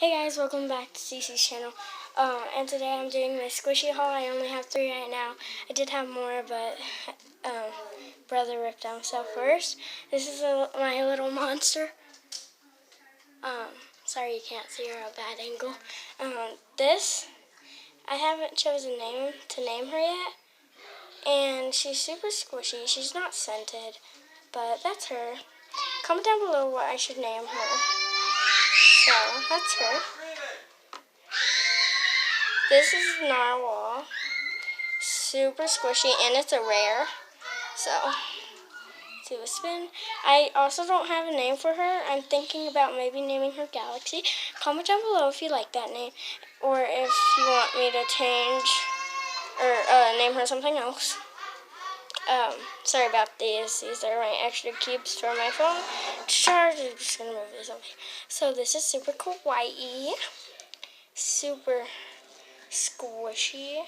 Hey guys, welcome back to Cece's channel. And today I'm doing my squishy haul. I only have 3 right now. I did have more, but brother ripped them. So first, this is my little monster. Sorry you can't see her at a bad angle. This, I haven't chosen a name to name her yet. And she's super squishy. She's not scented, but that's her. Comment down below what I should name her. So, that's her. This is Narwhal. Super squishy, and it's a rare. So, let's do a spin. I also don't have a name for her. I'm thinking about maybe naming her Galaxy. Comment down below if you like that name, or if you want me to change, or name her something else. Sorry about these. These are my extra cubes for my phone to charge. I'm just going to move this over here. So this is super kawaii. Super squishy.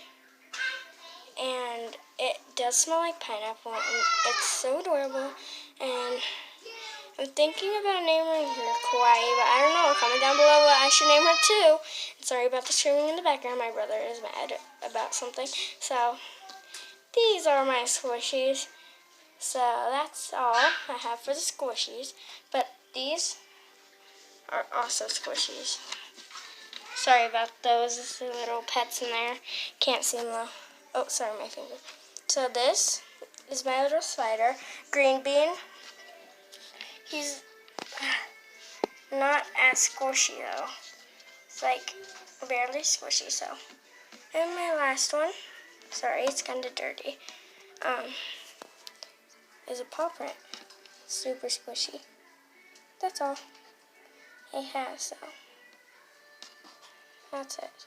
And it does smell like pineapple. And it's so adorable. And I'm thinking about naming her Kawaii, but I don't know. Comment down below what I should name her too. And sorry about the screaming in the background. My brother is mad about something. So these are my squishies. So that's all I have for the squishies. But these are also squishies. Sorry about those little pets in there. Can't see them though. Oh, sorry, my finger. So this is my little spider, Green Bean. He's not as squishy though. It's like barely squishy. So, and my last one. Sorry, it's kind of dirty. Is a paw print. Super squishy. That's all it has, so that's it.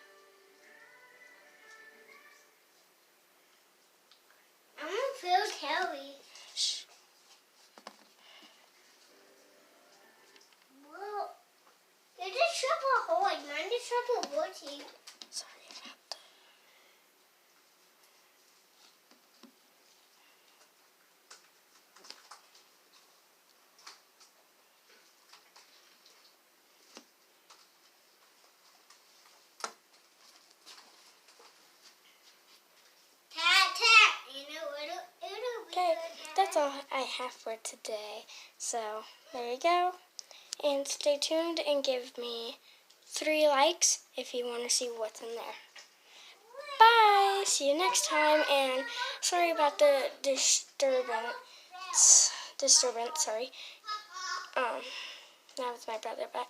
I'm gonna feel Kelly. Shh. Well, you just triple hole, like mine just triple booty. Sorry about that. Okay, that's all I have for today. So, there you go. And stay tuned and give me 3 likes if you want to see what's in there. Bye! See you next time, and sorry about the disturbance, sorry. That was my brother, but